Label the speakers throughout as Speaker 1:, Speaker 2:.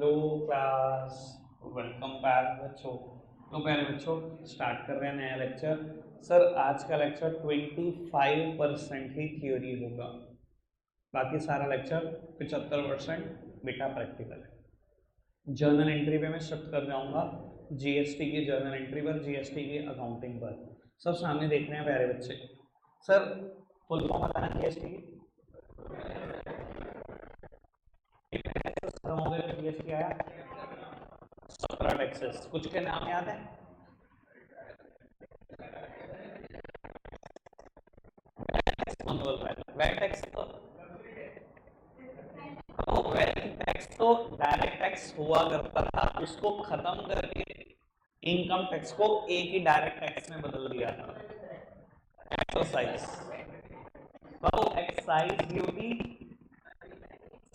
Speaker 1: Hello class, welcome back बच्चों। तो पहले बच्चों स्टार्ट कर रहे हैं नया लेक्चर। सर आज का लेक्चर 25% ही थ्योरी होगा, बाकी सारा लेक्चर 75% बेटा प्रैक्टिकल है। जर्नल एंट्री पे मैं शिफ्ट कर जाऊंगा, जीएसटी की जर्नल एंट्री पर, जीएसटी की अकाउंटिंग पर। सब सामने देख रहे हैं प्यारे बच्चे। सर फुल फॉर्म बताना जीएसटी की। जीएसटी आया 17 टैक्सेस, कुछ के नाम याद है? कौन बोल रहा है वैट टैक्स? तो वैट टैक्स तो डायरेक्ट टैक्स हुआ करता था, उसको खत्म करके इनकम टैक्स को एक ही डायरेक्ट टैक्स में बदल दिया था। एक्सरसाइज तो excise duty,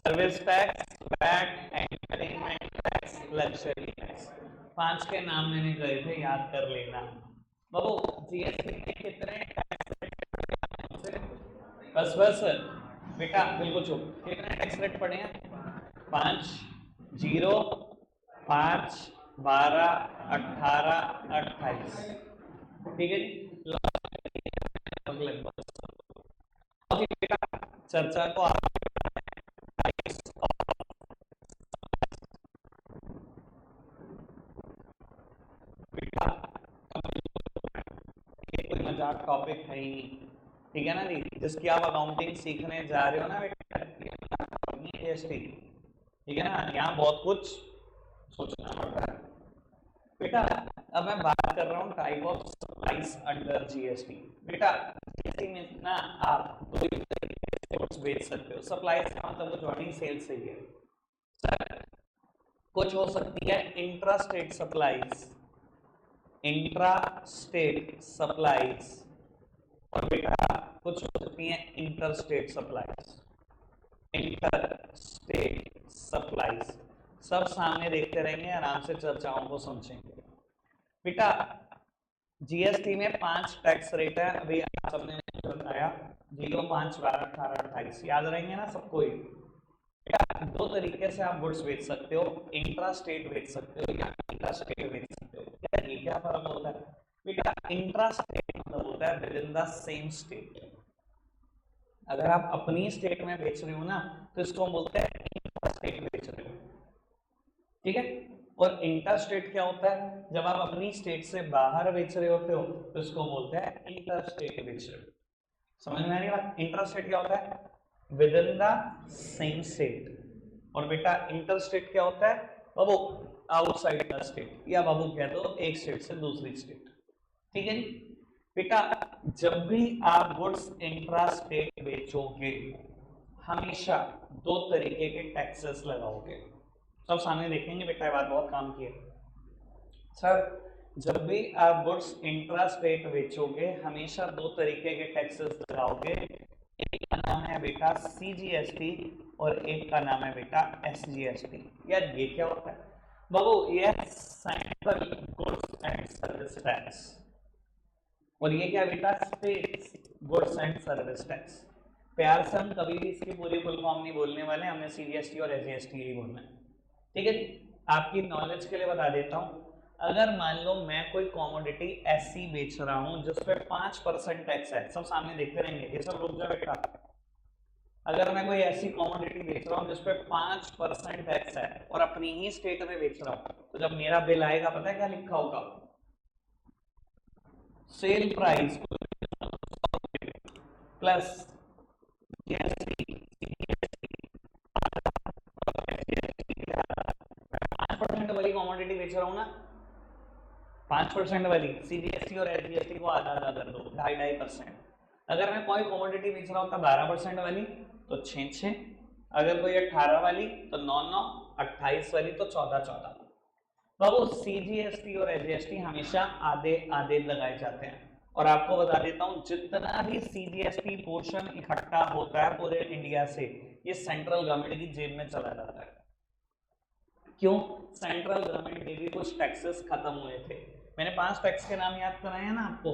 Speaker 1: service tax, VAT, entertainment tax, luxury tax. 5 के नाम मैंने गए थे, याद कर लेना। बाबू जीएसटी में कितने टैक्स? बस बस बेटा बिल्कुल चुप। कितने टैक्स रेट पड़े हैं? 5, 0, 5, 12, 18, 28। ठीक है जी, लगभग बेटा चर्चा को बेटा कोई मजाक टॉपिक है ही नहीं, ठीक है ना जी। जिसकी आप अकाउंटिंग सीखने जा रहे हो ना बेटा, जीएसटी, ठीक है ना, यहाँ बहुत कुछ सोचना पड़ता है बेटा। अब मैं बात कर रहा हूँ type of supplies under GST. बेटा जीएसटी में ना आप दो ही तरीके से गुड्स बेच सकते हो। सप्लाईज का मतलब ज्वाइनिंग सेल से ही है सर। कुछ हो सकती है intra state supplies, intra state supplies, और बेटा कुछ हो सकती है inter state supplies, inter state supplies. सब सामने देखते रहेंगे, आराम से चर्चाओं को समझेंगे बेटा। जीएसटी में 5 टैक्स रेट है, अभी आप सबने बताया 0, 5, 12, 18, 28, याद रहेंगे ना सबको ही। बेटा दो तरीके से आप गुड्स बेच सकते हो, इंट्रा स्टेट बेच सकते हो या इंट्रा स्टेट बेच सकते हो। क्या ये क्या फर्क होता है बेटा? इंट्रा स्टेट मतलब होता है with in the same state. अगर आप अपनी स्टेट में बेच रहे हो ना, तो इसको हम बोलते हैं इंट्रा स्टेट बेच रहे हो, ठीक है। और इंटर स्टेट क्या होता है? जब आप अपनी स्टेट से बाहर बेच रहे होते हो तो इसको बोलते हैं इंटर स्टेट बेच रहे हो। समझ में आ रही बात? इंटर स्टेट क्या होता है? With in the same state. और बेटा इंटर स्टेट क्या होता है बाबू? आउटसाइड द स्टेट, या बाबू कह दो एक स्टेट से दूसरी स्टेट, ठीक है जी। बेटा जब भी आप गुड्स इंट्रा स्टेट बेचोगे, हमेशा दो तरीके के टैक्सेस लगाओगे। सब सामने देखेंगे बेटा, ये बात बहुत काम की है सर। जब भी आप गुड्स इंट्रा स्टेट बेचोगे, हमेशा दो तरीके के टैक्सेस लगाओगे। एक का नाम है बेटा सीजीएसटी और एक का नाम है बेटा एसजीएसटी। यार ये क्या होता है बाबू? ये central goods and service tax, और ये क्या बेटा? State goods and service tax. प्यार से हम कभी भी इसकी पूरी फुल फॉर्म नहीं बोलने वाले, हमने सीजीएसटी और एसजीएसटी ही बोलना है, ठीक है जी। आपकी नॉलेज के लिए बता देता हूं, अगर मान लो मैं कोई कॉमोडिटी ऐसी बेच रहा हूं जिसपे 5% टैक्स है, सब सामने देखते रहेंगे, ये सब रुक जाओ बेटा। अगर मैं कोई ऐसी कॉमोडिटी बेच रहा हूं जिसपे 5% टैक्स है और अपनी ही स्टेट में बेच रहा हूं, तो जब मेरा बिल आएगा पता है क्या लिखा होगा? Sale price plus GST. 5% वाली कॉमोडिटी बेच रहा हूं ना, 5% वाली सीजीएसटी और एसजीएसटी को आधा आधा कर दो, 2.5%। अगर मैं कोई कॉमोडिटी बेच रहा हूँ 12% वाली तो 6, अगर कोई 18 वाली तो 9, 28 वाली तो 14। बाबू सीजीएसटी और एसजीएसटी हमेशा आधे आधे लगाए जाते हैं। और आपको बता देता हूं, जितना भी सीजीएसटी पोर्शन इकट्ठा होता है पूरे इंडिया से, ये सेंट्रल गवर्नमेंट की जेब में चला जाता है। क्यों? सेंट्रल गवर्नमेंट के भी कुछ टैक्सेस खत्म हुए थे। मैंने 5 टैक्स के नाम याद कराए हैं ना आपको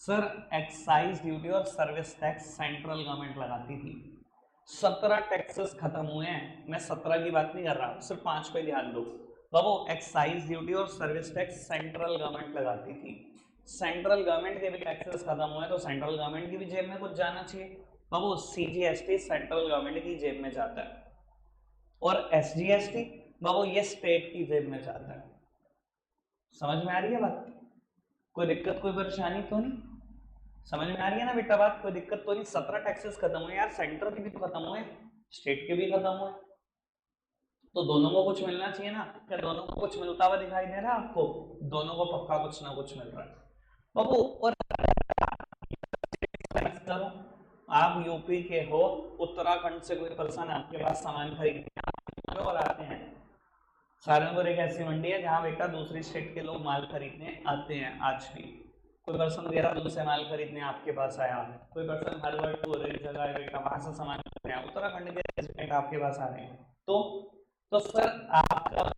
Speaker 1: सर। एक्साइज ड्यूटी और सर्विस टैक्स सेंट्रल गवर्नमेंट लगाती थी। 17 टैक्सेस खत्म हुए हैं, मैं 17 की बात नहीं कर रहा, सिर्फ 5 पे ध्यान दो बाबू। एक्साइज ड्यूटी और सर्विस टैक्स सेंट्रल गवर्नमेंट लगाती थी, सेंट्रल गवर्नमेंट के भी टैक्सेस खत्म हुए तो सेंट्रल गवर्नमेंट की भी जेब में कुछ जाना चाहिए बाबू। सीजीएसटी सेंट्रल गवर्नमेंट की जेब में जाता है और एसजीएसटी बाबू ये स्टेट की जेब में जाता है। समझ में आ रही है बात? कोई दिक्कत कोई परेशानी तो नहीं? समझ में आ रही है ना बेटा बात? कोई दिक्कत तो नहीं? 17 टैक्सेस खत्म हुए यार, सेंट्रल के भी तो खत्म हुए, स्टेट के भी खत्म हुए, तो दोनों को कुछ मिलना चाहिए ना। क्या दोनों को कुछ मिलता हुआ दिखाई दे रहा है आपको? दोनों को पक्का कुछ ना कुछ मिल रहा है बाबू। और करो, आप यूपी के हो, उत्तराखंड से कोई पर्सन आपके पास सामान खरीदने और आते हैं, सहारनपुर एक ऐसी मंडी है जहाँ बेटा दूसरी स्टेट के लोग माल खरीदने आते हैं आज भी। कोई पर्सन देहरादून से माल खरीदने आपके पास आया, कोई पर्सन हरवटपुर एक जगह है बेटा वहां से सामान खरीदने आया, उत्तराखंड के रेजिडेंट आपके पास आ रहे हैं, तो सर आपका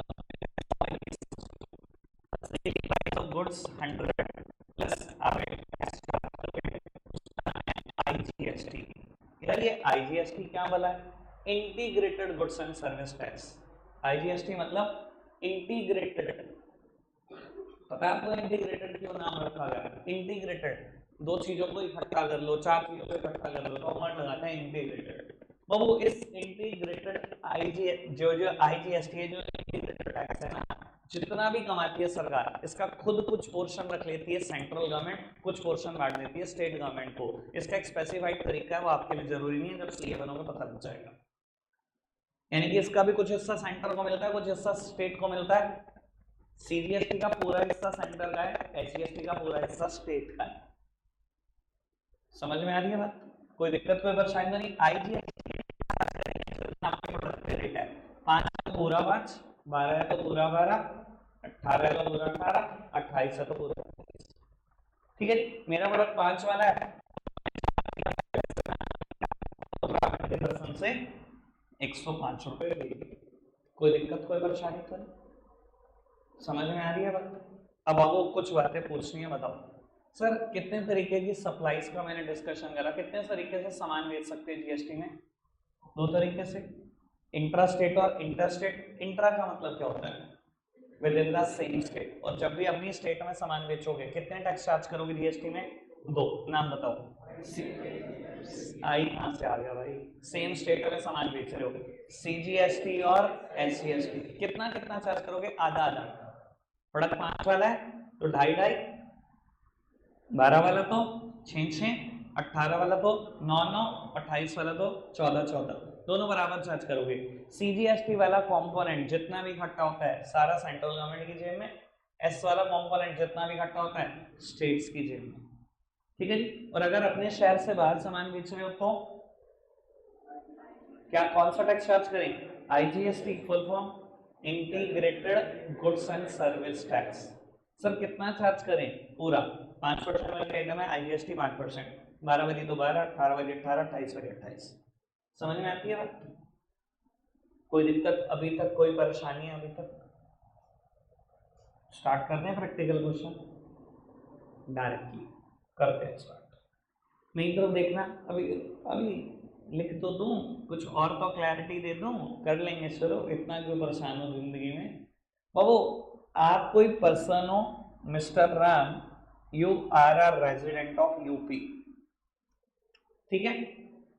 Speaker 1: गुड्स 100 प्लस आईजीएसटी। यार ये आईजीएसटी क्या बोला है? Integrated goods and service tax. IGST मतलब इंटीग्रेटेड। पता है आपको इंटीग्रेटेड क्यों नाम रखा गया? इंटीग्रेटेड, दो चीजों को इकट्ठा कर लो, चार चीजों को इकट्ठा कर लो तो वर्ड लगाते हैं इंटीग्रेटेड। बाबू इस इंटीग्रेटेड जो आईजीएसटी है, जो इंटीग्रेटेड टैक्स है ना, जितना भी कमाती है सरकार, इसका खुद कुछ पोर्शन रख लेती है सेंट्रल गवर्नमेंट, कुछ पोर्शन बांट देती है स्टेट गवर्नमेंट को। इसका एक स्पेसिफाइड तरीका है, वो आपके लिए जरूरी नहीं है, जब सीए बनोगे पता लग जाएगा। यानी कि इसका भी कुछ हिस्सा सेंटर को मिलता है, कुछ हिस्सा स्टेट को मिलता है। सीजीएसटी का पूरा हिस्सा सेंटर का है, एसजीएसटी का पूरा हिस्सा स्टेट का है। समझ में आ रही है बात? कोई दिक्कत कोई परेशानी तो नहीं? आईजीएसटी है 5 तो पूरा 5, 12 है तो पूरा 12, 18 है तो पूरा 18, 28 है तो पूरा 28। ठीक है जी, मेरा प्रोडक्ट 5 वाला है तो से 105 रुपए देगी। कोई दिक्कत कोई परेशानी तो नहीं? समझ में आ रही है बात? अब आपको कुछ बातें पूछनी है, बताओ सर कितने तरीके की सप्लाईज का मैंने डिस्कशन करा, कितने तरीके से सामान बेच सकते हैं जीएसटी में? 2 तरीके से, इंट्रा स्टेट और इंटर स्टेट। इंट्रा का मतलब क्या होता है? With in the same state. और जब भी अपनी स्टेट में सामान बेचोगे कितने टैक्स चार्ज करोगे जीएसटी में? 2। नाम बताओ। आई कहां से आ गया भाई? सेम स्टेट में सामान बेच रहे हो, सीजीएसटी और एसजीएसटी। कितना कितना चार्ज करोगे? आधा आधा। प्रोडक्ट 5 वाला है तो 2.5, 12 वाला तो 6, 18 वाला तो 9, 28 वाला तो 14, दोनों बराबर चार्ज करोगे। सीजीएसटी वाला कंपोनेंट जितना भी इकट्ठा होता है सारा सेंट्रल गवर्नमेंट की जेब में, एस वाला कंपोनेंट जितना भी इकट्ठा होता है स्टेट्स की जेब में। ठीक है जी। और अगर अपने शहर से बाहर सामान बेच रहे हो तो क्या कौन सा टैक्स चार्ज करें? IGST, full form integrated goods and service tax. Sir कितना चार्ज करें? पूरा 5% वाले आइटम है आईजीएसटी 5%, 12 बजे तो 12, 18 बजे 18, 28 बजे 28। समझ में आती है बात? कोई दिक्कत अभी तक, कोई परेशानी है अभी तक? स्टार्ट करते हैं प्रैक्टिकल क्वेश्चन डायरेक्टली, करते हैं स्टार्ट। मेरी तरफ देखना, अभी अभी लिख तो दूं, कुछ और तो क्लैरिटी दे दूं, कर लेंगे शुरू, इतना क्यों परेशान हो जिंदगी में। बाबू आप कोई पर्सन हो, mister Ram, you are a resident of UP, ठीक है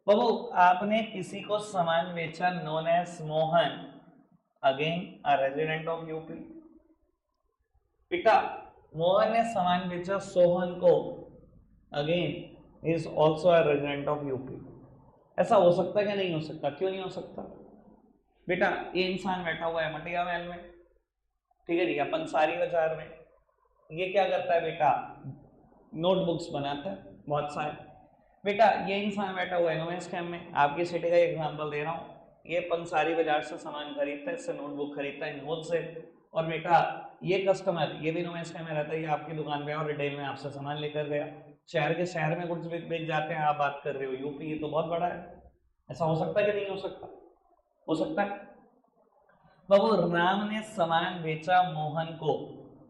Speaker 1: बाबू। आपने किसी को सामान बेचा, known as Mohan, again a resident of UP. बेटा मोहन ने सामान बेचा सोहन को, again is also a resident of UP. ऐसा हो सकता है क्या? नहीं हो सकता। क्यों नहीं हो सकता? बेटा ये इंसान बैठा हुआ है मटिया महल में, ठीक है जी, या पंसारी बाजार में, ये क्या करता है बेटा? नोटबुक्स बनाता है बहुत सारे। बेटा ये इंसान बैठा हुआ है नोमेस कैम में, आपकी सिटी का एग्जांपल दे रहा हूँ, ये पंसारी बाजार से सामान खरीदता है, इससे नोटबुक खरीदता है नोट से। और बेटा ये कस्टमर, ये भी नोमेस कैम में रहता है, ये आपकी दुकान पे और रिटेल में आपसे सामान लेकर गया, शहर के शहर में कुछ बेच जाते हैं, आप बात कर रहे हो यूपी, ये तो बहुत बड़ा है। ऐसा हो सकता है कि नहीं हो सकता? हो सकता है। बाबू राम ने सामान बेचा मोहन को,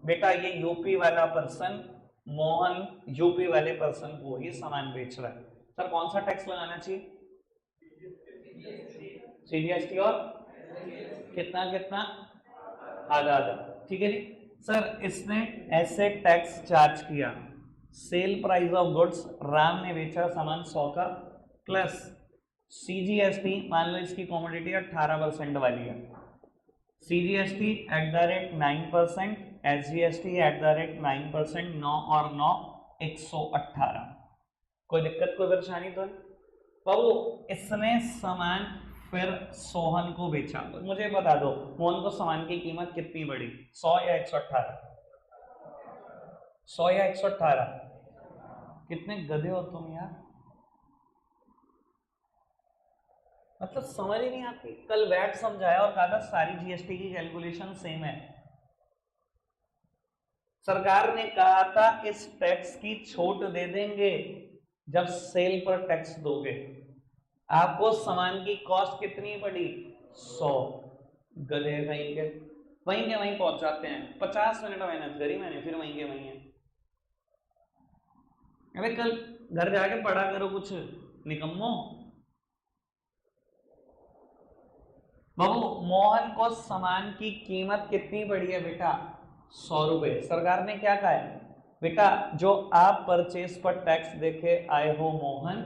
Speaker 1: बेटा ये यूपी वाला पर्सन, मोहन यूपी वाले पर्सन को ही सामान बेच रहा है। सर कौन सा टैक्स लगाना चाहिए? सीजीएसटी और कितना कितना, आधा आधा, ठीक है जी। सर इसने ऐसे टैक्स चार्ज किया, sale price of goods, Ram ने बेचा सामान 100 का, प्लस सीजीएसटी, मान लो इसकी कॉमोडिटी 18% वाली है, CGST at the rate 9%, SGST at the rate 9%, 9 और 9 118। कोई दिक्कत कोई परेशानी तो नहीं बाबू। इसने सामान फिर सोहन को बेचा, मुझे बता दो मोहन को सामान की कीमत कितनी बढ़ी, 100 या 118? 100 या 118? कितने गधे हो तुम यार, मतलब समझ ही नहीं आती। कल वैट समझाया और कहा था सारी जीएसटी की कैलकुलेशन सेम है। सरकार ने कहा था इस टैक्स की छूट दे देंगे जब सेल पर टैक्स दोगे। आपको सामान की कॉस्ट कितनी पड़ी, 100। गधे कहीं के वहीं पहुंच जाते हैं। 50 मिनट मेहनत करी मैंने, फिर वहीं के वहीं है। अरे कल घर जाके पढ़ा करो कुछ, निकम्मो। बाबू मोहन को सामान की कीमत कितनी पड़ी है बेटा, 100 रुपए। सरकार ने क्या कहा है बेटा, जो आप परचेज पर टैक्स देके आए हो मोहन,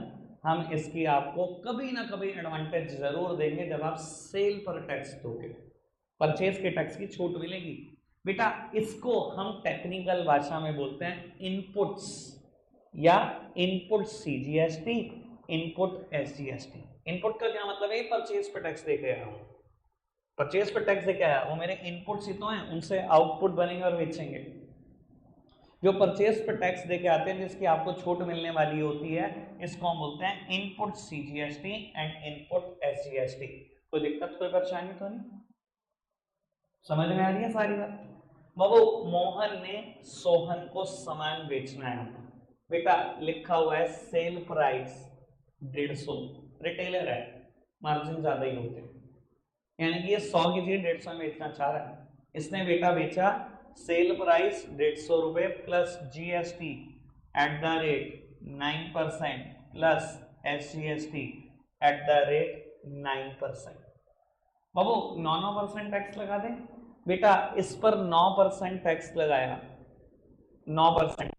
Speaker 1: हम इसकी आपको कभी ना कभी एडवांटेज जरूर देंगे जब आप सेल पर टैक्स दोगे, परचेज के टैक्स की छूट मिलेगी। बेटा इसको हम टेक्निकल भाषा में बोलते हैं इनपुट्स, या input CGST, input SGST. Input का क्या मतलब है, परचेज पर टैक्स देके आया हूं, परचेज पर टैक्स देके आया, वो मेरे इनपुट्स ही तो हैं, उनसे आउटपुट बनेंगे और बेचेंगे। जो परचेज पर टैक्स देके आते हैं जिसकी आपको छूट मिलने वाली होती है, इसको हम बोलते हैं input CGST and input SGST. कोई दिक्कत कोई परेशानी तो नहीं, समझ में आ रही है सारी बात। बाबू मोहन ने सोहन को सामान बेचना है बेटा, लिखा हुआ है सेल प्राइस 150, रिटेलर है, मार्जिन ज्यादा ही होते हैं, यानी कि ये 100 की चीज 150 में बेचना चाह रहा है। इसने बेटा बेचा सेल प्राइस 150 रुपए plus GST at the rate 9% plus SGST at the rate 9%। Babu 9% tax लगा दे बेटा, इस पर 9% टैक्स लगाया, 9%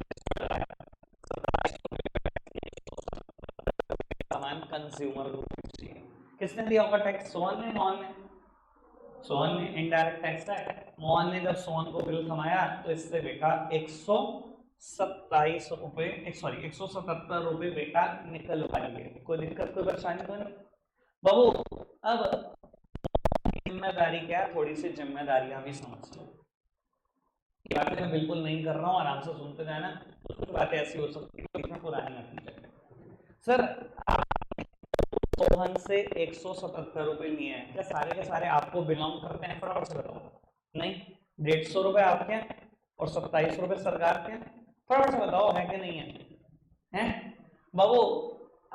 Speaker 1: सामान कंज्यूमर को चाहिए। किसने दिया होगा टैक्स, सोहन ने, मोहन ने? सोहन ने, इनडायरेक्ट टैक्स है। मोहन ने जब सोहन को बिल थमाया तो इससे बेटा 127 रुपए, सॉरी 177 रुपए बेटा निकल पाएंगे। कोई दिक्कत कोई परेशानी तो नहीं बाबू। अब जिम्मेदारी क्या है, थोड़ी सी जिम्मेदारियां भी समझ लो। बातें मैं बिल्कुल नहीं कर रहा हूँ, आराम से सुनते जाना, तो कुछ बातें ऐसी हो सकती है इतना पुरानी आती है। सर सोहन से 177 रुपए लिए हैं, क्या सारे के सारे आपको बिलोंग करते हैं, फटाफट से बताओ। नहीं, 150 रुपए आपके हैं और 27 रुपए सरकार के हैं, फटाफट से बताओ है कि नहीं है? हैं बाबू,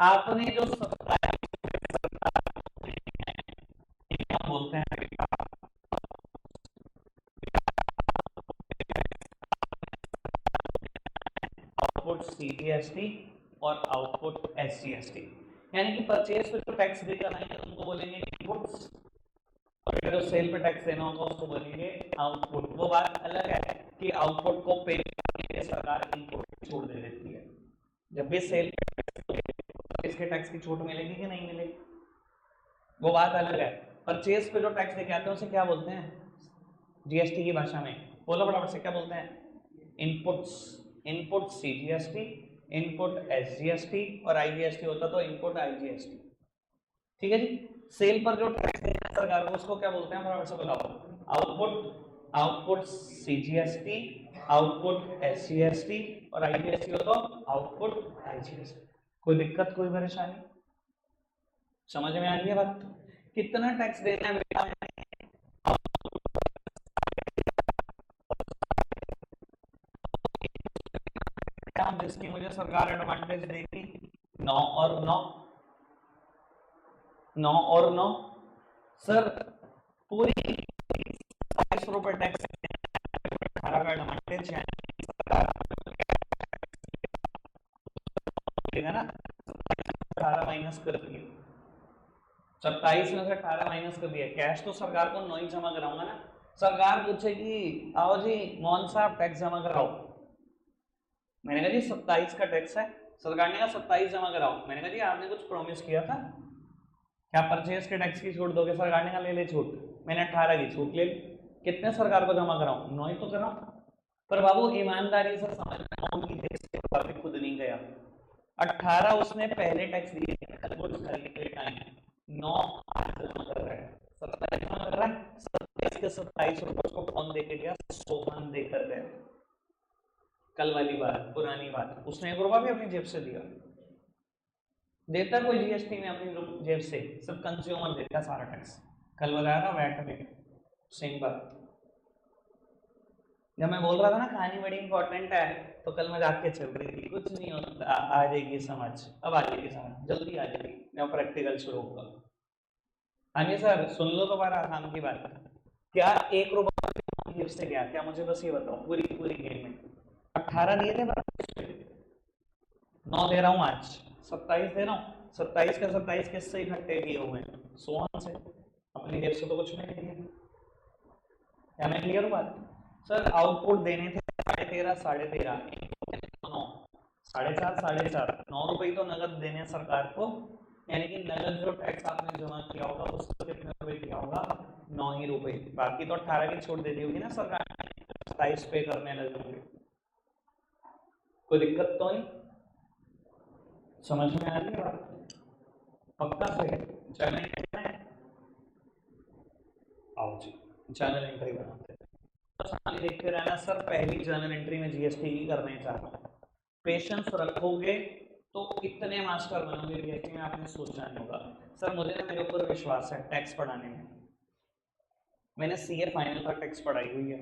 Speaker 1: आपने जो 27 बोलते हैं आउटपुट सीजीएसटी और आउटपुट एसजीएसटी, यानी कि परचेज पे जो टैक्स देकर आएंगे उनको बोलेंगे इनपुट्स, और जो सेल पे टैक्स देना होगा उसको बोलेंगे आउटपुट। वो बात अलग है कि आउटपुट को पे करने के लिए सरकार इनपुट छोड़ दे देती है। जब भी सेल पे इसके टैक्स की छूट मिलेगी कि नहीं मिलेगी, वो बात अलग है। परचेज पे जो टैक्स देके आते हैं उसे क्या बोलते हैं जीएसटी की भाषा में, बोलो फटाफट से, क्या बोलते हैं? Inputs, input CGST, input SGST, और आईजीएसटी होता तो इनपुट आईजीएसटी। ठीक है जी। सेल पर जो टैक्स देना है सरकार को उसको क्या बोलते हैं, फटाफट से बताओ? Output, output CGST, output SGST, और आईजीएसटी हो तो आउटपुट आईजीएसटी। कोई दिक्कत कोई परेशानी, समझ में आ रही है बात? कितना टैक्स देना है बेटा, जिसकी मुझे सरकार एडवांटेज देगी? 9 और 9, 9 और 9। सर पूरी 22 रुपए टैक्स, 18 का एडवांटेज है ना, 18 माइनस कर दिए, 27 में से 18 माइनस कर दिया, कैश तो सरकार को 9 ही जमा कराऊंगा ना। सरकार पूछेगी आओ जी मोहन साहब टैक्स जमा कराओ, मैंने कहा जी 27 का टैक्स है, सरकार ने कहा 27 जमा कराओ, मैंने कहा जी आपने कुछ प्रॉमिस किया था, क्या परचेज के टैक्स की छूट दोगे? सरकार ने कहा ले ले छूट, मैंने 18 की छूट ले ली, कितने सरकार को जमा कराऊं? 9 ही तो कराऊं। पर बाबू ईमानदारी से समझना, उनकी देश के बारे खुद नहीं गया, 18 उसने पहले टैक्स दिए थे टाइम, 9 आज जमा कर रहा है, 27 जमा कर रहा है, 27 के 27 रुपए को कौन देके गया? सोहन देकर गया। कल वाली बात, पुरानी बात, उसने 1 रुपया भी अपनी जेब से दिया? देता कोई जीएसटी में अपनी जेब से? सब कंज्यूमर देता सारा टैक्स। कल बताया था वैट में, सेम बात। जब मैं बोल रहा था ना कहानी बड़ी इंपॉर्टेंट है, तो कल मैं जाके चल रही थी, कुछ नहीं होता, आ जाएगी समझ, अब आ जाएगी समझ, जल्दी आ जाएगी जब प्रैक्टिकल शुरू होगा। हाँ जी सर, सुन लो दोबारा आसान की बात। क्या 1 रुपया से गया? क्या मुझे बस ये बताओ, पूरी पूरी गेम में 18 दिए थे, 9 दे रहा हूँ आज, 27 दे रहा हूँ, 27 के 27 किससे इकट्ठे किए हुए हैं? सोहन से, अपनी जेब से तो कुछ नहीं दिया। क्या मैं क्लियर हूँ बात? सर आउटपुट देने थे 13.5 13.5 9 4.5 4.5 9 रुपए तो नगद देने सरकार को, यानी कि नगद जो टैक्स आपने जमा किया होगा उसको कितने रुपए दिया होगा? 9 ही रुपए, बाकी तो 18 की छूट दे दी होगी ना सरकार ने, 27 पे करने लगे होंगे। कोई दिक्कत तो नहीं? समझ में आ रही है बात? पक्का से चलना है? आओ जी जर्नल एंट्री बनाते हैं, बस देखते रहना सर, पहली जर्नल एंट्री में जीएसटी की करने जा रहा हूँ, पेशेंस रखोगे तो इतने मास्टर बनोगे जीएसटी में, आपने सोचना नहीं होगा। सर मुझे ना मेरे ऊपर विश्वास है टैक्स पढ़ाने में, मैंने सीए फाइनल तक टैक्स पढ़ाई हुई है,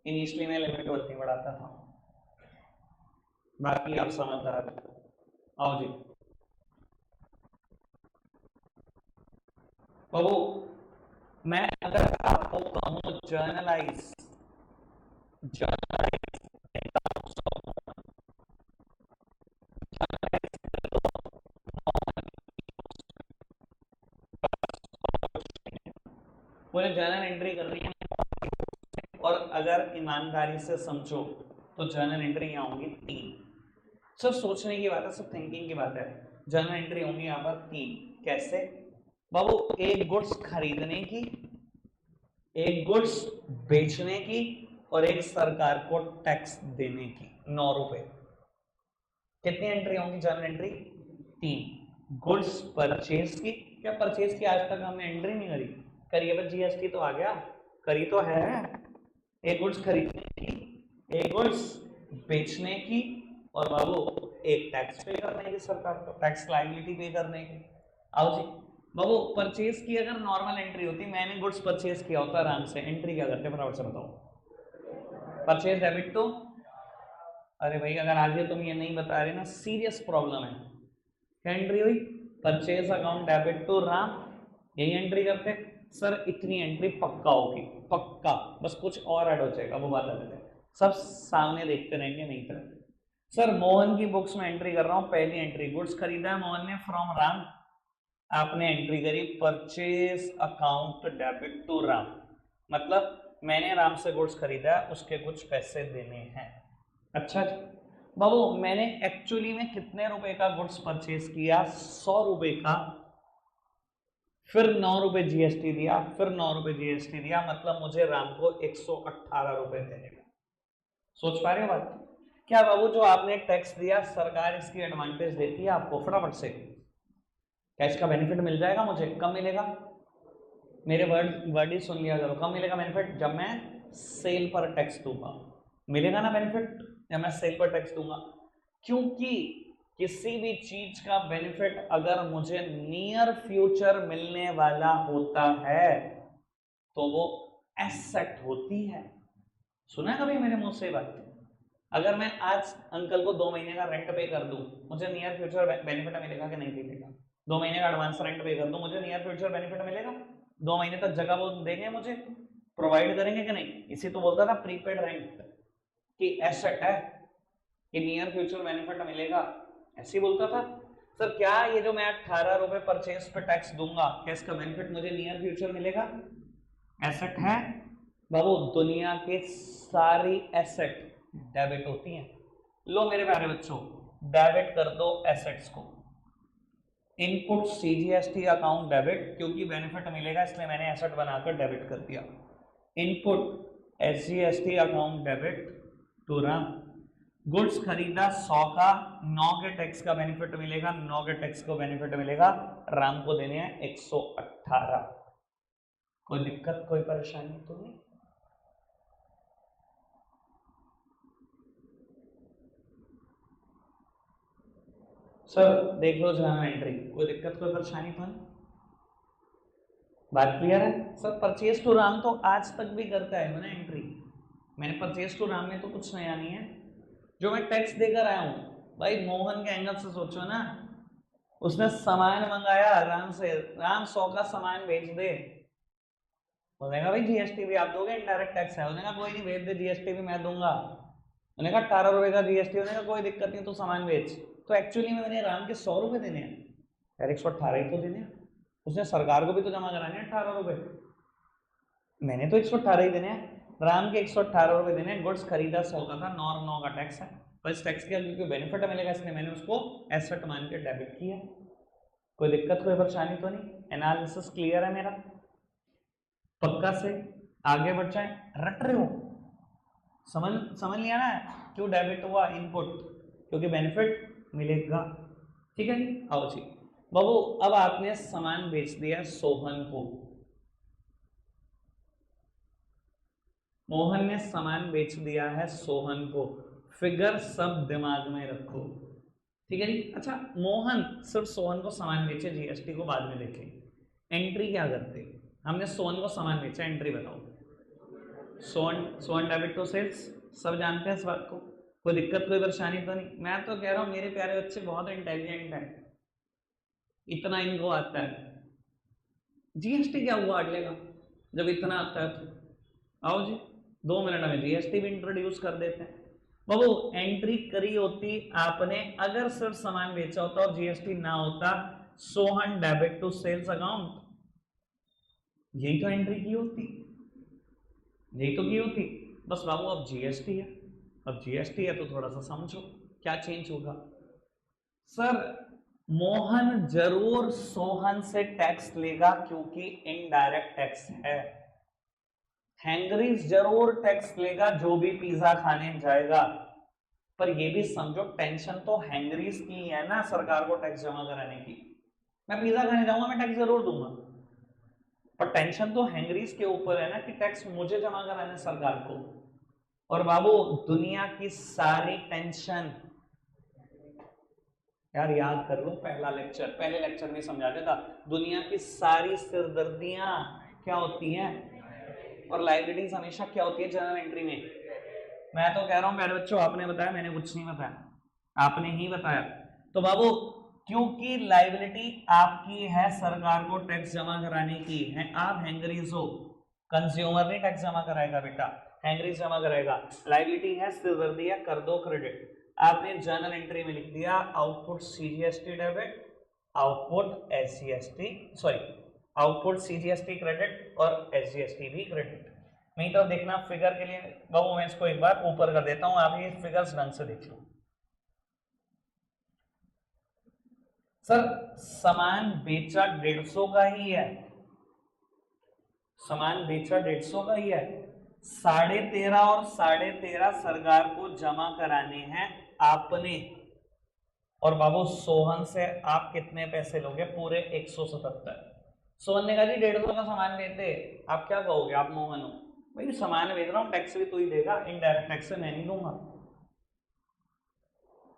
Speaker 1: इनिशियली मैं लिमिट नहीं बढ़ाता था, बाकी आप समझदार। आओ जी बाबू, मैं अगर आपको कहूँ जर्नलाइज मुझे जर्नल एंट्री करनी है, और अगर ईमानदारी से समझो तो जर्नल एंट्री यहाँ होंगी 3। सब सोचने की बात है, सब थिंकिंग की बात है। जर्नल एंट्री होंगी यहाँ पर 3। कैसे बाबू? एक गुड्स खरीदने की, एक गुड्स बेचने की, और एक सरकार को टैक्स देने की, 9 रुपए। कितनी एंट्री होंगी जर्नल एंट्री? 3। गुड्स परचेज की, क्या परचेज की आज तक हमने एंट्री नहीं करी? करिए बस, जीएसटी तो आ गया, करी तो है। एक गुड्स खरीदने की, एक गुड्स बेचने की, और बाबू एक टैक्स पे करने की, सरकार को टैक्स लायबिलिटी पे करने की। आओ जी बाबू, परचेज की अगर नॉर्मल एंट्री होती, मैंने गुड्स परचेज किया होता आराम से, एंट्री क्या करते फटाफट से बताओ? परचेज डेबिट टू, अरे भाई अगर आज ये तुम ये नहीं बता रहे ना, सीरियस प्रॉब्लम है। क्या एंट्री हुई? Purchase account debit to Ram, यही एंट्री करते। सर इतनी एंट्री पक्का होगी, पक्का, बस कुछ और ऐड हो जाएगा, वो बात अलग है, सब सामने देखते रहेंगे, नहीं तरह। सर मोहन की बुक्स में एंट्री कर रहा हूं, पहली एंट्री गुड्स खरीदा है मोहन ने फ्रॉम राम, आपने एंट्री करी purchase account debit to Ram, मतलब मैंने राम से गुड्स खरीदा है, उसके कुछ पैसे देने हैं। अच्छा बाबू, मैंने एक्चुअली में कितने रुपए का गुड्स परचेज किया? 100 रुपए का, फिर 9 रुपए जीएसटी दिया, फिर 9 रुपए जीएसटी दिया, मतलब मुझे राम को 118 रुपए देने का। सोच पा रहे हो बात? क्या बाबू जो आपने टैक्स दिया, सरकार इसकी एडवांटेज देती है आपको फटाफट से? क्या इसका बेनिफिट मिल जाएगा मुझे? कब मिलेगा? मेरे वर्ड ही सुन लिया करो, कब मिलेगा बेनिफिट? जब मैं सेल पर टैक्स दूंगा, मिलेगा ना बेनिफिट जब मैं सेल पर टैक्स दूंगा। क्योंकि किसी भी चीज का बेनिफिट अगर मुझे नियर फ्यूचर मिलने वाला होता है तो वो एसेट होती है। सुना है कभी मेरे मुंह से बात? अगर मैं आज अंकल को 2 महीने का रेंट पे कर दूं, मुझे नियर फ्यूचर बेनिफिट मिलेगा कि नहीं मिलेगा? 2 महीने का एडवांस रेंट पे कर दूं, मुझे नियर फ्यूचर बेनिफिट मिलेगा? 2 महीने तक जगह वो देंगे, मुझे प्रोवाइड करेंगे कि नहीं? इसी तो बोलता था प्रीपेड रेंट कि एसेट है, कि नियर फ्यूचर बेनिफिट मिलेगा, ऐसे ही बोलता था। सर क्या ये जो मैं 18 रुपए परचेज पे टैक्स दूंगा, क्या इसका बेनिफिट मुझे नियर फ्यूचर मिलेगा? एसेट है बाबू, दुनिया के सारी एसेट डेबिट होती हैं। लो मेरे प्यारे बच्चों, डेबिट कर दो एसेट्स को। इनपुट सीजीएसटी अकाउंट डेबिट, क्योंकि बेनिफिट मिलेगा इसलिए मैंने एसेट बनाकर डेबिट कर दिया। Input SGST account debit to Ram. Goods खरीदा 100 का, 9 के टैक्स का बेनिफिट मिलेगा, 9 के टैक्स को बेनिफिट मिलेगा, राम को देने हैं 118। कोई दिक्कत कोई परेशानी तो नहीं? सर देख लो जर्नल एंट्री, कोई दिक्कत कोई परेशानी तो नहीं? बात क्लियर है? सर परचेज टू राम तो आज तक भी करता है ना एंट्री, मैंने परचेज टू राम में तो कुछ नया नहीं है। जो मैं टैक्स देकर आया हूं भाई, मोहन के एंगल से सोचो ना, उसने सामान मंगाया राम से, राम 100 का सामान बेच दे, बोलेगा भाई जीएसटी भी आप दोगे, इनडायरेक्ट टैक्स है, उन्होंने कहा कोई नहीं भेज दे, जीएसटी भी मैं दूंगा। उन्होंने कहा 18 रुपए का जीएसटी, उन्होंने कहा कोई दिक्कत नहीं, तो सामान बेच। तो एक्चुअली में मैंने राम के 100 रुपए देने हैं यार, 118 ही तो देने हैं, उसने सरकार को भी तो जमा कराने हैं 18 रुपए, मैंने तो 118 ही देने हैं, राम के 118 रुपए देने हैं। गुड्स खरीदा 100 का था, 9 का टैक्स है, पर इस टैक्स का क्योंकि बेनिफिट मिलेगा इसलिए मैंने उसको एसेट मान के डेबिट किया। कोई दिक्कत कोई परेशानी तो नहीं? एनालिसिस क्लियर है मेरा? पक्का से आगे बढ़ जाए, रट रहे हो? समझ लिया ना क्यों डेबिट हुआ इनपुट? क्योंकि बेनिफिट मिलेगा। ठीक है जी, आओ जी बाबू, अब आपने सामान बेच दिया सोहन को, मोहन ने सामान बेच दिया है सोहन को, फिगर सब दिमाग में रखो। ठीक है जी। अच्छा, मोहन सिर्फ सोहन को सामान बेचे, जीएसटी को बाद में देखें, एंट्री क्या करते? हमने सोहन को सामान बेचा, एंट्री बताओ। सोहन डेबिट टू सेल्स, सब जानते हैं इस बात को, कोई दिक्कत कोई परेशानी तो नहीं? मैं तो कह रहा हूं मेरे प्यारे बच्चे बहुत इंटेलिजेंट हैं, इतना इनको आता है। जीएसटी क्या हुआ अगलेगा जब इतना आता है तो? आओ जी 2 मिनट में जीएसटी भी इंट्रोड्यूस कर देते हैं। बाबू एंट्री करी होती आपने, अगर सिर्फ सामान बेचा होता और जीएसटी ना होता, Sohan debit to sales account, यही तो एंट्री की होती, यही तो की होती। बस बाबू अब जीएसटी है, अब जीएसटी है तो थोड़ा सा समझो क्या चेंज होगा। सर मोहन जरूर सोहन से टैक्स लेगा क्योंकि इनडायरेक्ट टैक्स है। हैंगरीज जरूर टैक्स लेगा जो भी पिज्जा खाने जाएगा, पर ये भी समझो टेंशन तो हैंगरीज की है ना सरकार को टैक्स जमा कराने की। मैं पिज्जा खाने जाऊंगा, मैं टैक्स जरूर दूंगा, पर टेंशन तो हैंगरीज के ऊपर है ना कि टैक्स मुझे जमा कराना है सरकार को। और बाबू दुनिया की सारी टेंशन, यार याद कर लो पहला लेक्चर, पहले लेक्चर में समझा देता, दुनिया की सारी सिरदर्दियां क्या होती हैं और लाइबिलिटीज हमेशा क्या होती है जर्नल एंट्री में। मैं तो कह रहा हूं मेरे बच्चों, आपने बताया, मैंने कुछ नहीं बताया, आपने ही बताया। तो बाबू क्योंकि लाइबिलिटी आपकी है सरकार को टैक्स जमा कराने की है, आप हैंगरीज हो, कंज्यूमर नहीं टैक्स जमा कराएगा बेटा, हैंगरीज जमा कराएगा। लाइबिलिटी है, सिरदर्दी है, कर दो क्रेडिट। आपने जर्नल एंट्री में लिख दिया output CGST debit, output SGST, sorry output CGST credit और एसजीएसटी भी क्रेडिट। नहीं तो देखना फिगर के लिए बाबू, मैं इसको एक बार ऊपर कर देता हूं, आप ये फिगर्स ढंग से देख लो। सर सामान बेचा 150 का ही है, सामान बेचा 150 का ही है, 13.5 और 13.5 सरकार को जमा कराने हैं आपने। और बाबू सोहन से आप कितने पैसे लोगे? पूरे 177। सोहन ने कहा जी 150 का सामान देते, आप क्या कहोगे? आप मोहन हो, भाई सामान बेच रहा हूँ, टैक्स भी तू ही देगा, इनडायरेक्ट टैक्स से मैं नहीं दूंगा।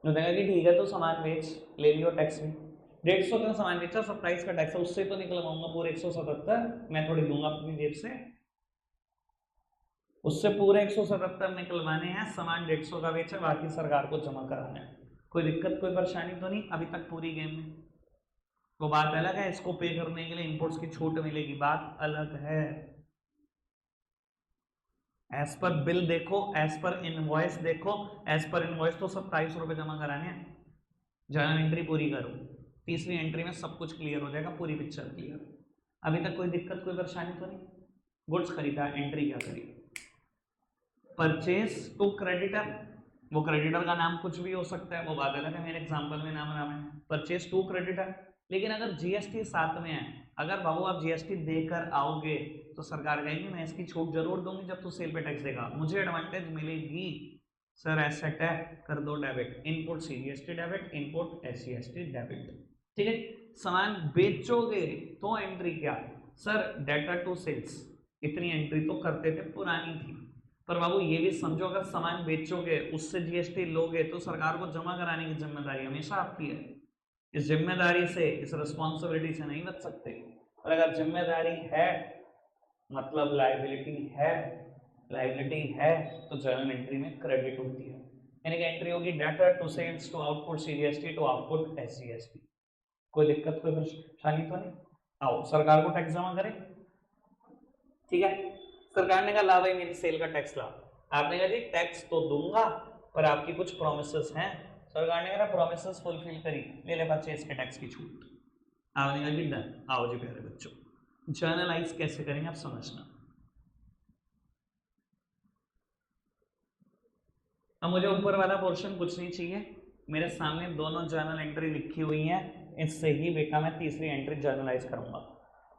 Speaker 1: जी ठीक है तो सामान बेच, ले लियो टैक्स भी, 150 का सामान बेचा, 27 का टैक्स है, उससे तो निकलवाऊंगा पूरे 177, मैं थोड़ी दूंगा अपनी जेब से, उससे पूरे 177 निकलवाने हैं, सामान 150 का बेचा, बाकी सरकार को जमा कराना है। कोई दिक्कत कोई परेशानी तो नहीं अभी तक पूरी गेम में? वो बात अलग है, इसको पे करने के लिए इनपुट्स की छूट मिलेगी, बात अलग है। एज पर बिल देखो, एज पर इनवॉइस देखो, एज पर इनवॉइस तो 27 रुपए जमा कराने हैं, जर्नल एंट्री पूरी करो। तीसरी एंट्री में सब कुछ क्लियर हो जाएगा, पूरी पिक्चर क्लियर। अभी तक कोई दिक्कत कोई परेशानी तो नहीं? गुड्स खरीदा, एंट्री क्या करी? परचेज टू क्रेडिटर, वो क्रेडिटर का नाम कुछ भी हो सकता है, वो बात अलग है, मेरे एग्जांपल में नाम है परचेज टू क्रेडिटर। लेकिन अगर जीएसटी साथ में है, अगर बाबू आप जीएसटी देकर आओगे तो सरकार कहेगी मैं इसकी छूट जरूर दूंगी जब तू सेल पे टैक्स देगा, मुझे एडवांटेज मिलेगी। सर एसेट है, कर दो debit, input CGST debit, input SGST debit. ठीक है, सामान बेचोगे तो एंट्री क्या? सर डेटर टू सेल्स, इतनी एंट्री तो करते थे, पुरानी थी, पर बाबू ये भी समझो अगर सामान बेचोगे उससे जीएसटी लोगे तो सरकार को जमा कराने की जिम्मेदारी हमेशा आपकी है। इस जिम्मेदारी से, इस रिस्पॉन्सिबिलिटी से नहीं बच सकते। और अगर जिम्मेदारी है मतलब लायबिलिटी है तो जर्नल एंट्री में क्रेडिट होती है, यानी कि एंट्री होगी debtor to sales to output CGST to output SGST. कोई दिक्कत कोई परेशानी तो नहीं? आओ सरकार को टैक्स जमा करें। ठीक है, सरकार ने कहा ला भाई मेरी सेल का टैक्स ला, आपने कहा जी टैक्स तो दूंगा पर आपकी कुछ प्रोमिसेस हैं, सरकार ने कहा प्रोमिसेस फुलफिल करी, ले ले परचेज के टैक्स की छूट। आपने कहा जी डन, आओ जी प्यारे बच्चों, जर्नलाइज कैसे करेंगे आप समझना। अब मुझे ऊपर वाला पोर्शन कुछ नहीं चाहिए, मेरे सामने दोनों जर्नल एंट्री लिखी हुई है, इससे ही बेटा मैं तीसरी एंट्री जर्नलाइज करूंगा।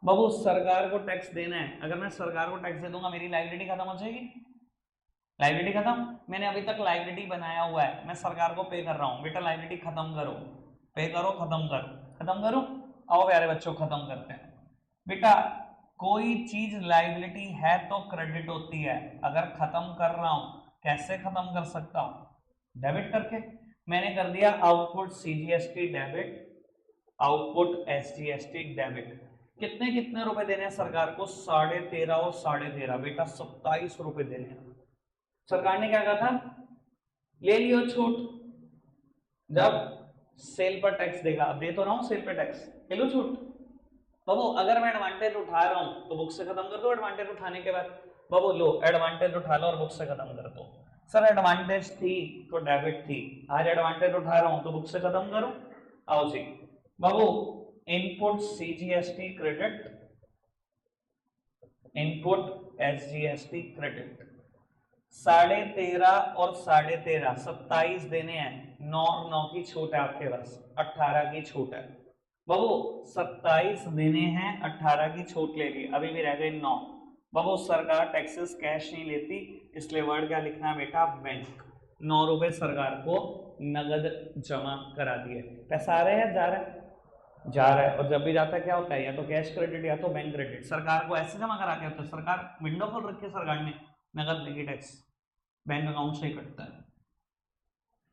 Speaker 1: बाबू सरकार को टैक्स देना है, अगर मैं सरकार को टैक्स दे दूंगा मेरी लायबिलिटी खत्म हो जाएगी। लायबिलिटी खत्म, मैंने अभी तक लायबिलिटी बनाया हुआ है, मैं सरकार को पे कर रहा हूँ, बेटा लायबिलिटी खत्म करो, पे करो, खत्म करो। आओ प्यारे बच्चों खत्म करते हैं। बेटा कोई चीज लायबिलिटी है तो क्रेडिट होती है, अगर खत्म कर रहा हूं कैसे खत्म कर सकता हूं? डेबिट करके। मैंने कर दिया output CGST debit, output SGST debit. कितने कितने रुपए देने हैं सरकार को? 13.5 और 13.5, बेटा 27 रुपए देने हैं। सरकार ने क्या कहा था? ले लियो छूट, जब सेल पर टैक्स देगा, अब दे तो रहा हूं सेल पर टैक्स, ले लो छूट। बाबू अगर मैं एडवांटेज उठा रहा हूं तो बुक से खत्म कर दो, एडवांटेज उठाने के बाद बाबू लो एडवांटेज उठा लो और बुक से खत्म कर दो। सर एडवांटेज थी तो डेबिट थी, आज एडवांटेज उठा रहा हूं तो बुक से खत्म करो। आओ जी बाबू, input CGST credit, input SGST credit. 13.5 और 13.5, 27 देने हैं, 9 की छूट है आपके पास, 18 की छूट है। बाबू 27 देने हैं, 18 की छूट ले ली, अभी भी रह गए 9। बाबू सरकार टैक्सेस कैश नहीं लेती, इसलिए वर्ड क्या लिखना है बेटा? बैंक। 9 रुपए सरकार को नगद जमा करा दिए। पैसा आ रहा है या जा रहा है? जा रहा है। और जब भी जाता है क्या होता है? या तो कैश क्रेडिट या तो बैंक क्रेडिट। सरकार को ऐसे जमा करा के होता है, सरकार विंडो खोल रखी है सरकार ने, नगद लेगी टैक्स, बैंक अकाउंट से ही कटता है।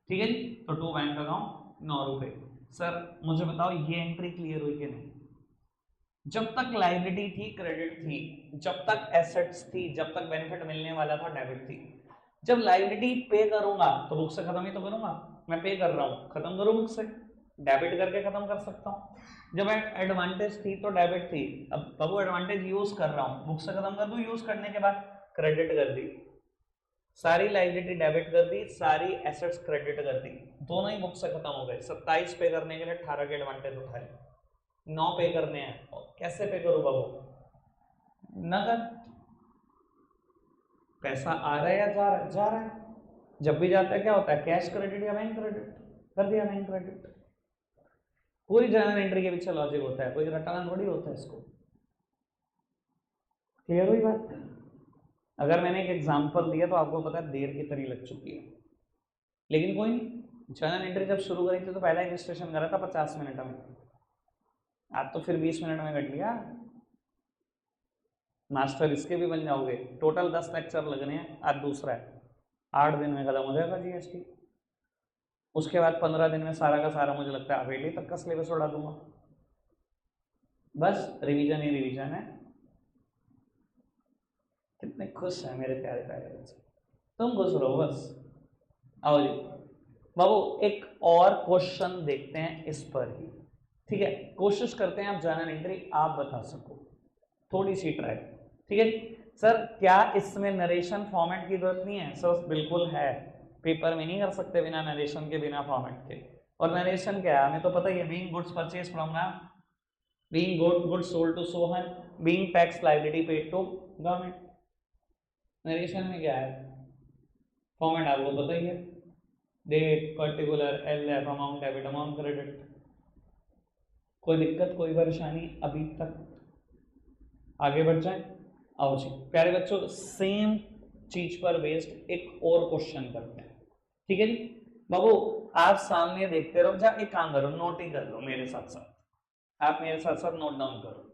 Speaker 1: ठीक है जी, तो टू बैंक अकाउंट 9 रुपए। सर मुझे बताओ ये एंट्री क्लियर हुई कि नहीं? जब तक लायबिलिटी थी क्रेडिट थी, जब तक एसेट्स थी, जब तक बेनिफिट मिलने वाला था डेबिट थी। जब लायबिलिटी पे करूंगा तो बुक से खत्म ही तो करूंगा, मैं पे कर रहा हूं, खत्म करूं बुक से, डेबिट करके खत्म कर सकता हूं। जब एडवांटेज थी तो डेबिट थी, अब बाबू एडवांटेज यूज कर रहा हूं, बुक से खत्म कर दूं, यूज करने के बाद क्रेडिट कर दी, सारी लायबिलिटी डेबिट कर दी, सारी एसेट्स क्रेडिट कर दी, दोनों ही बुक से खत्म हो गए। 27 पे करने के लिए 18 के एडवांटेज उठाए, 9 पे करने हैं, कैसे पे करूं बाबू? नगद। पैसा आ रहा है या जा रहा है? जा रहा है। जब भी जाता है क्या होता है? कैश क्रेडिट या बैंक क्रेडिट, कर दिया बैंक क्रेडिट। पूरी जर्नल एंट्री के पीछे लॉजिक होता है, कोई रटाना थोड़ी होता है इसको। क्लियर हुई बात? अगर मैंने एक एग्जांपल दिया तो आपको पता है देर कितनी लग चुकी है, लेकिन कोई नहीं। जर्नल एंट्री जब शुरू करी थी तो पहला रजिस्ट्रेशन करा था 50 मिनट में, आज तो फिर 20 मिनट में कर लिया। मास्टर इसके भी बन जाओगे। टोटल 10 लेक्चर लगने हैं, आज दूसरा है, 8 दिन में खत्म हो जाएगा जीएसटी। उसके बाद 15 दिन में सारा का सारा मुझे लगता है हवेली तक का सिलेबस उड़ा दूंगा। बस रिवीजन ही रिवीजन है। कितने खुश हैं मेरे प्यारे प्यारे बच्चे, तुम खुश रहो बस। आओ जी बाबू एक और क्वेश्चन देखते हैं इस पर ही, ठीक है? कोशिश करते हैं आप जर्नल एंट्री आप बता सको, थोड़ी सी ट्राई। ठीक है सर, क्या इसमें नरेशन फॉर्मेट की जरूरत नहीं है? सर बिल्कुल है, पेपर में नहीं कर सकते बिना नरेशन के, बिना फॉर्मेट के। और नरेशन क्या है हमें तो पता ही है, being goods purchase from Ram, being goods sold to Sohan, being tax liability paid to government. Narration में क्या है, फॉर्मेट आपको पता ही है, date, particular, LF, amount debit, amount credit. कोई दिक्कत, कोई परेशानी अभी तक? आगे बढ़ जाए। आओ जी प्यारे बच्चों, सेम चीज पर बेस्ड एक और क्वेश्चन करते हैं, ठीक है जी। बाबू आप सामने देखते रहो, जा एक काम करो, नोट ही कर लो मेरे साथ साथ, आप मेरे साथ साथ नोट डाउन करो।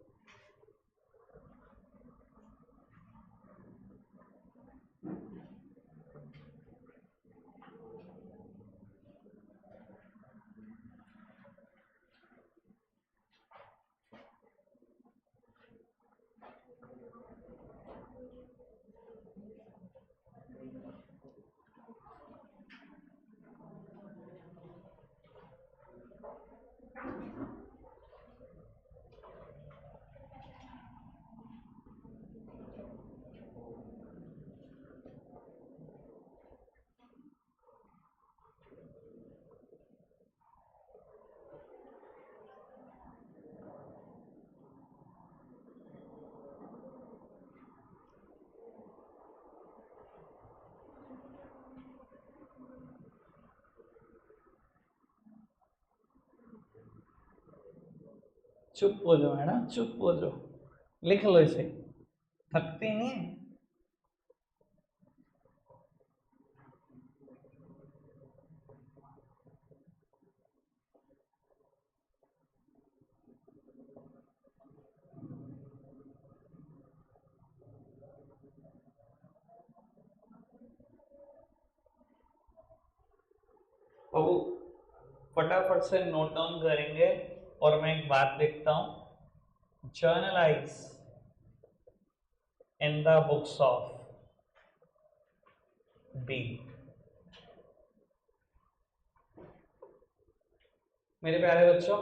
Speaker 1: चुप हो जाओ मैडम, चुप हो जाओ, लिख लो इसे, थकती नहीं है। बाबू फटाफट से नोट डाउन करेंगे, और मैं एक बात लिखता हूं, journalise in the books of B. मेरे प्यारे बच्चों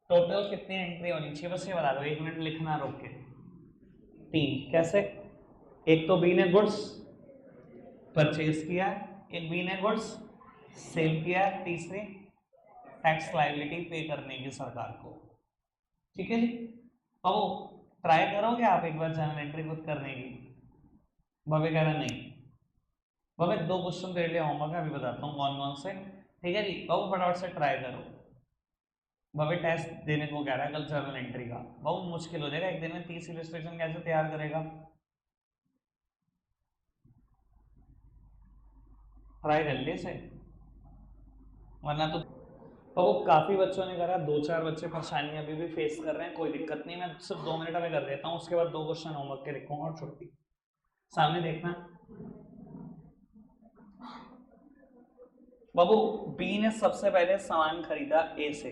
Speaker 1: टोटल कितनी एंट्री होनी चाहिए बस ये बता दो, 1 मिनट लिखना रोक के। 3। कैसे? एक तो बी ने गुड्स परचेज किया, एक बी ने गुड्स सेल किया, तीसरी टैक्स लायबिलिटी पे करने की सरकार को, ठीक है जी। अब ट्राई करोगे आप एक बार जर्नल एंट्री खुद करने की? भव्य कह रहा नहीं। भव्य 2 क्वेश्चन तेरे लिए होमवर्क है, अभी बताता हूँ कौन कौन से, ठीक है जी। बाबू फटाफट से ट्राई करो। भव्य टेस्ट देने को कह रहा है कल जर्नल एंट्री का, बहुत मुश्किल हो जाएगा, एक दिन में 30 इलस्ट्रेशन कैसे तैयार करेगा? ट्राई कर ले से, वरना तो वो काफी बच्चों ने करा, 2-4 बच्चे परेशानी अभी भी फेस कर रहे हैं, कोई दिक्कत नहीं, मैं सिर्फ 2 मिनट में कर देता हूँ, उसके बाद 2 क्वेश्चन होमवर्क के लिखूंगा और छुट्टी। सामने देखना बाबू, बी ने सबसे पहले सामान खरीदा ए से।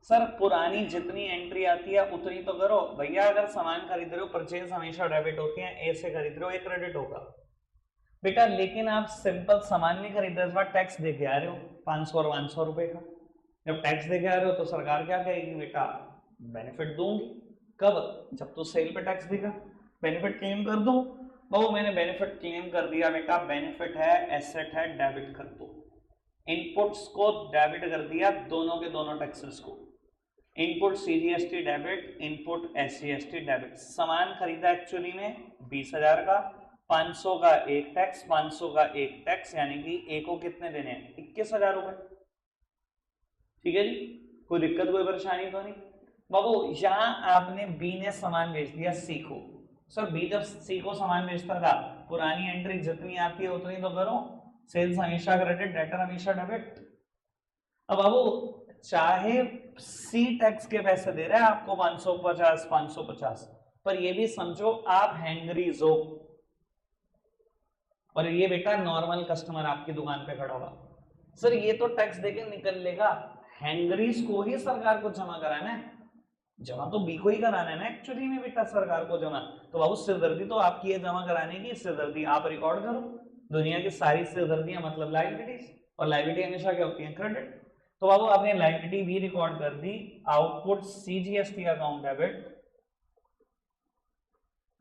Speaker 1: सर पुरानी जितनी एंट्री आती है उतनी तो करो भैया, अगर सामान खरीद रहे हो परचेज हमेशा डेबिट होती है, ए से खरीद रहे हो ए क्रेडिट होगा बेटा। लेकिन आप सिंपल सामान नहीं खरीद रहे, इस बार टैक्स दे के आ रहे हो 500 और 500 रुपए का। जब टैक्स दे के आ रहे हो तो सरकार क्या कहेगी बेटा, बेनिफिट दूंगी। कब? जब तू सेल पे टैक्स देगा, बेनिफिट क्लेम कर दो। बाबू मैंने बेनिफिट क्लेम कर दिया बेटा, बेनिफिट है, एसेट है, डेबिट कर दो। इनपुट्स को डेबिट कर दिया, दोनों के दोनों टैक्सेस को, input CGST debit, input SC ST debit. सामान खरीदा एक्चुअली में 20,000 का, 500 का एक टैक्स, 500 का एक टैक्स, यानी कि ए को कितने देने हैं? 21,000 रुपए, ठीक है जी। कोई दिक्कत कोई परेशानी तो नहीं? बाबू यहां आपने बी ने सामान बेच दिया सी को। सर बी जब सी को सामान बेचता था, पुरानी एंट्री जितनी आती है उतनी तो करो, सेल्स हमेशा क्रेडिट, डेटर हमेशा डेबिट। अब बाबू चाहे सी टैक्स के पैसे दे रहा है आपको 550, पर ये भी समझो आप हैंगरीज हो, और ये बेटा नॉर्मल कस्टमर आपकी दुकान पे खड़ा होगा। सर ये तो टैक्स देके निकल लेगा, हैंगरीज को ही सरकार को जमा कराना है, जमा तो बी को ही कराना है ना एक्चुअली में बेटा, सरकार को जमा। तो बाबू सिरदर्दी तो आपकी है जमा कराने की, सिरदर्दी आप रिकॉर्ड करो। दुनिया की सारी सिरदर्दियां मतलब लायबिलिटीज, और लायबिलिटी हमेशा क्या होती है? क्रेडिट। तो बाबू आपने लायबिलिटी भी रिकॉर्ड कर दी, output CGST account debit,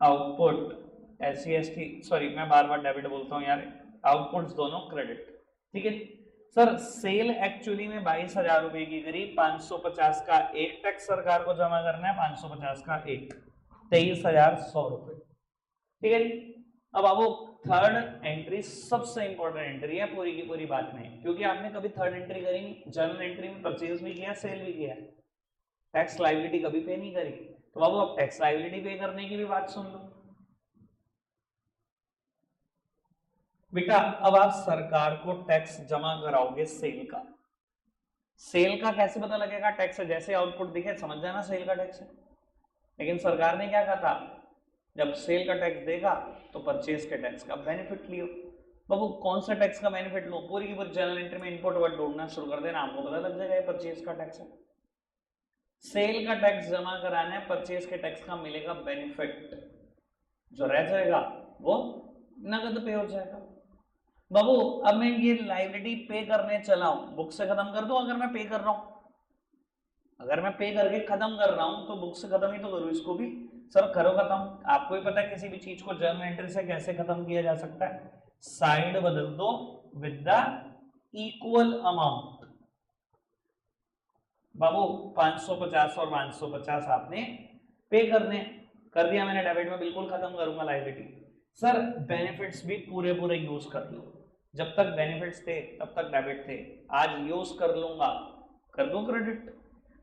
Speaker 1: output SCST, sorry मैं बार बार डेबिट बोलता हूँ यार, आउटपुट्स दोनों क्रेडिट, ठीक है। सर सेल एक्चुअली में 22,000 रुपए की करी, 550 का एक टैक्स सरकार को जमा करना है, 550 का एक, 23,100 रुपए। ठीक है जी। अब आपको थर्ड एंट्री सबसे इंपॉर्टेंट एंट्री है पूरी की पूरी बात में, क्योंकि आपने कभी थर्ड एंट्री करी नहीं, जर्नल एंट्री में परचेज भी किया, सेल भी किया, टैक्स लायबिलिटी कभी पे नहीं करी। तो बाबू अब टैक्स लायबिलिटी पे करने की भी बात सुन लो बेटा। अब आप सरकार को टैक्स जमा कराओगे सेल का, सेल का कैसे पता लगेगा टैक्स है? जैसे आउटपुट दिखे समझ जाना सेल का टैक्स है। लेकिन सरकार ने क्या कहा था, जब सेल का टैक्स देगा तो परचेज के टैक्स का बेनिफिट लियो। बाबू कौन सा टैक्स का बेनिफिट लो? पूरी की पूरी जर्नल एंट्री में इनपुट वर्ड ढूंढना शुरू कर देना, आपको पता लग जाएगा ये परचेज का टैक्स है। सेल का टैक्स जमा कराना है, परचेज के टैक्स का मिलेगा बेनिफिट, जो रह जाएगा वो नगद पे हो जाएगा। बाबू अब मैं ये लायबिलिटी पे करने चला हूं, बुक से खत्म कर दूं? अगर मैं पे कर रहा हूं, अगर मैं पे करके खत्म कर रहा हूं तो बुक से खत्म ही तो करूं इसको भी। सर करो खत्म। आपको ही पता है किसी भी चीज को जर्नल एंट्री से कैसे खत्म किया जा सकता है, साइड बदल दो विद द इक्वल अमाउंट। बाबू 550 और 550 आपने पे करने, कर दिया मैंने डेबिट में, बिल्कुल खत्म करूंगा लायबिलिटी। सर बेनिफिट्स भी पूरे पूरे यूज कर लो, जब तक बेनिफिट्स थे तब तक डेबिट थे, आज यूज कर लूंगा कर दूं क्रेडिट।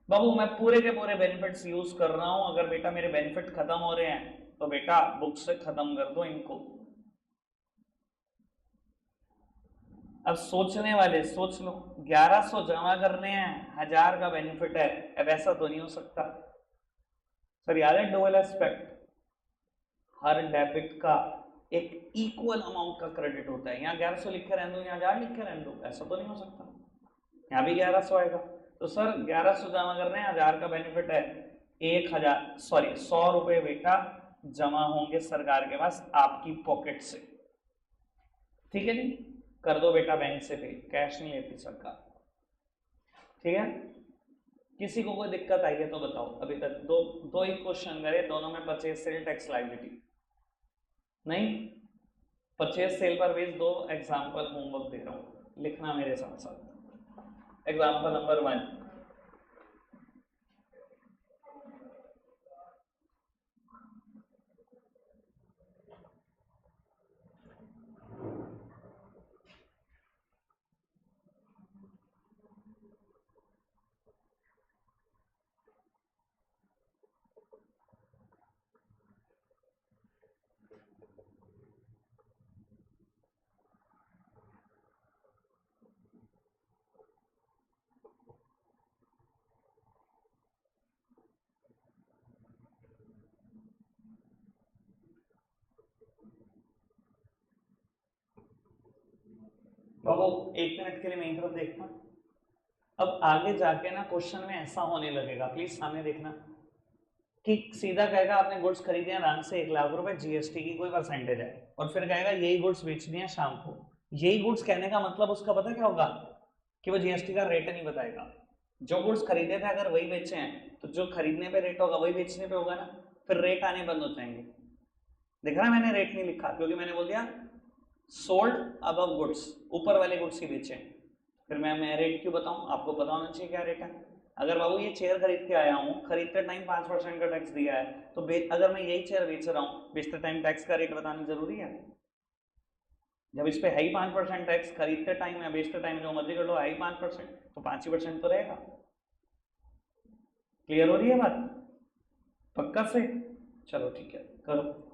Speaker 1: बाबू मैं पूरे के पूरे बेनिफिट्स यूज कर रहा हूं, अगर बेटा मेरे बेनिफिट खत्म हो रहे हैं तो बेटा बुक से खत्म कर दो इनको। अब सोचने वाले सोच लो, 1100 जमा करने हैं, 1000 का बेनिफिट है, अब ऐसा तो नहीं हो सकता। सर याद है डुअल एस्पेक्ट, हर डेबिट का एक इक्वल अमाउंट का क्रेडिट होता है। यहाँ 1100 लिखे रहने दो, यहाँ 1000 लिखे रहने दो, ऐसा तो नहीं हो सकता, यहाँ भी 1100 आएगा। तो सर 1100 जमा करने हैं, 1000 का बेनिफिट है, 1000 सॉरी 100 रुपए बेटा जमा होंगे सरकार के पास आपकी पॉकेट से। ठीक है जी, कर दो बेटा बैंक से पे, कैश नहीं लेती सरकार। ठीक है, किसी को कोई दिक्कत आई है तो बताओ। अभी तक दो दो ही क्वेश्चन करे, दोनों में परचेज सेल टैक्स लायबिलिटी नहीं। परचेज सेल पर बेस दो एग्जांपल होमवर्क दे रहा हूं, लिखना मेरे साथ साथ। एग्जांपल नंबर 1, बाबू 1 मिनट के लिए मेरी तरफ देखना। अब आगे जाके ना क्वेश्चन में ऐसा होने लगेगा, प्लीज सामने देखना, कि सीधा कहेगा आपने गुड्स खरीदे हैं रान से 1,00,000 रुपए, जीएसटी की कोई परसेंटेज है, और फिर कहेगा यही गुड्स बेच दिए शाम को। यही गुड्स कहने का मतलब उसका पता क्या होगा, कि वो जीएसटी का रेट नहीं बताएगा। जो गुड्स खरीदे थे अगर वही बेचे हैं तो जो खरीदने पे रेट होगा वही बेचने पे होगा ना, फिर रेट आने बंद हो जाएंगे। देख रहा है मैंने रेट नहीं लिखा क्योंकि मैंने बोल दिया सोल्ड अबव गुड्स, ऊपर वाले गुड्स ही बेचे। फिर मैं रेट क्यों बताऊं, आपको पता होना चाहिए क्या रेट है। अगर बाबू ये चेयर खरीद के आया हूँ, खरीदते टाइम 5% का टैक्स दिया है, तो अगर मैं यही चेयर बेच रहा हूँ, बेचते टाइम टैक्स का रेट बताना जरूरी है? जब इस पे है ही 5% टैक्स, खरीदते टाइम या बेचते टाइम जो मर्जी कर लो है ही 5%, तो 5% तो रहेगा। क्लियर हो रही है बात पक्का से? चलो ठीक है करो।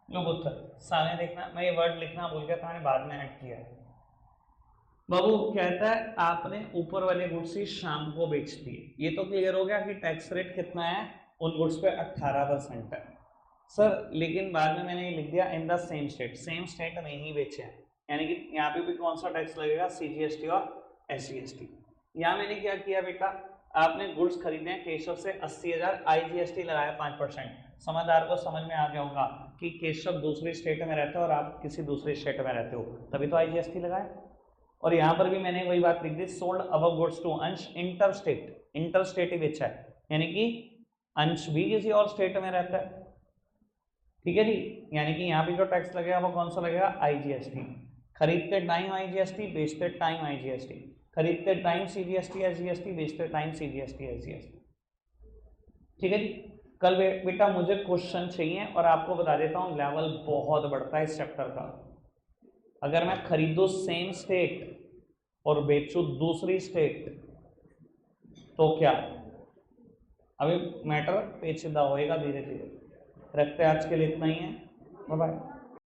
Speaker 1: लो पुत्र सामने देखना, मैं ये वर्ड लिखना भूल गया था, मैंने बाद में ऐड किया है। बाबू कहता है आपने ऊपर वाले गुड्स ही शाम को बेच दिए, ये तो क्लियर हो गया कि टैक्स रेट कितना है उन गुड्स पे 18% है सर। लेकिन बाद में मैंने ये लिख दिया इन द सेम स्टेट में ही बेचे हैं, यानी कि यहाँ पे भी कौन सा टैक्स लगेगा, सीजीएसटी और एसजीएसटी। यहाँ मैंने क्या किया बेटा, आपने गुड्स खरीदे हैं केशव से 80,000, आईजीएसटी लगाया 5%। समझदार को समझ में आ गया होगा कि केशव दूसरी स्टेट में रहता है और आप किसी दूसरी स्टेट में रहते हो, तभी तो आईजीएसटी लगाए। और यहाँ पर भी मैंने वही बात लिख दी, सोल्ड अबव गुड्स टू अंश इंटरस्टेट ही बेचा है, यानी कि अंश भी किसी और स्टेट में रहता है, ठीक है जी। यानी कि यहाँ पे जो टैक्स लगेगा वो कौन सा लगेगा, आईजीएसटी। खरीदते टाइम आईजीएसटी, बेचते टाइम आईजीएसटी, खरीदते टाइम सीजीएसटी एसजीएसटी, बेचते टाइम सीजीएसटी एसजीएसटी, ठीक है जी। कल बेटा मुझे क्वेश्चन चाहिए और आपको बता देता हूँ लेवल बहुत बढ़ता है इस चैप्टर का। अगर मैं खरीदूं सेम स्टेट और बेचूं दूसरी स्टेट तो क्या, अभी मैटर पेचीदा होएगा धीरे धीरे। रखते हैं आज के लिए इतना ही है, बाय बाय।